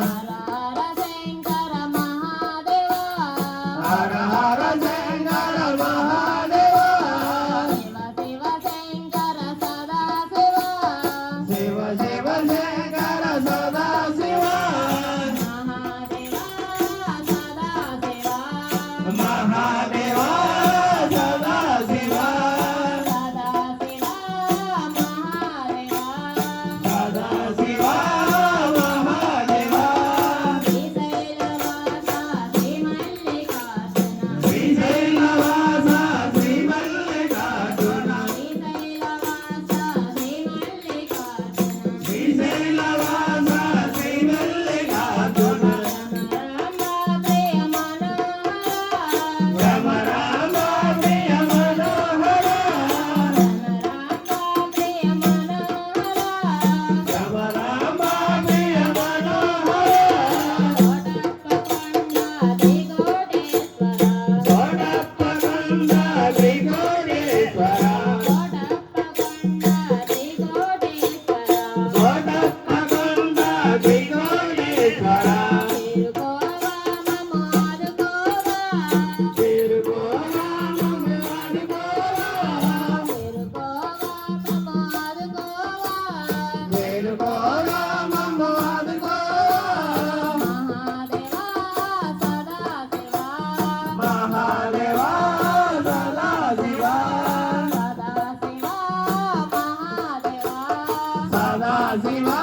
हर हर शंकर महादेवा हर हर शंकर महादेवा शिव शिव शंकर सदा शिवा शिव शिव शंकर सदा शिवा महादेवा सदा शिवा महादेवा सदा शिवा सदा शिवा महादेवा सदा शिवा महादेवा श्रीशैलवासा श्रीमल्लिकार्जुना श्रीशैलवासा श्रीमल्लिकार्जुना श्रीशैलवासा श्रीमल्लिकार्जुना श्रीशैलवासा श्रीमल्लिकार्जुना राम राम प्रिय मनोहरा राम राम प्रिय मनोहरा कोटप्प कंड त्रिकोटेश्वरा कोटप्प कंड त्रिकोटेश्वरा తిరుగోవా మమ్ము ఆదుకోవా మహాదేవా సదా శివా సదా శివా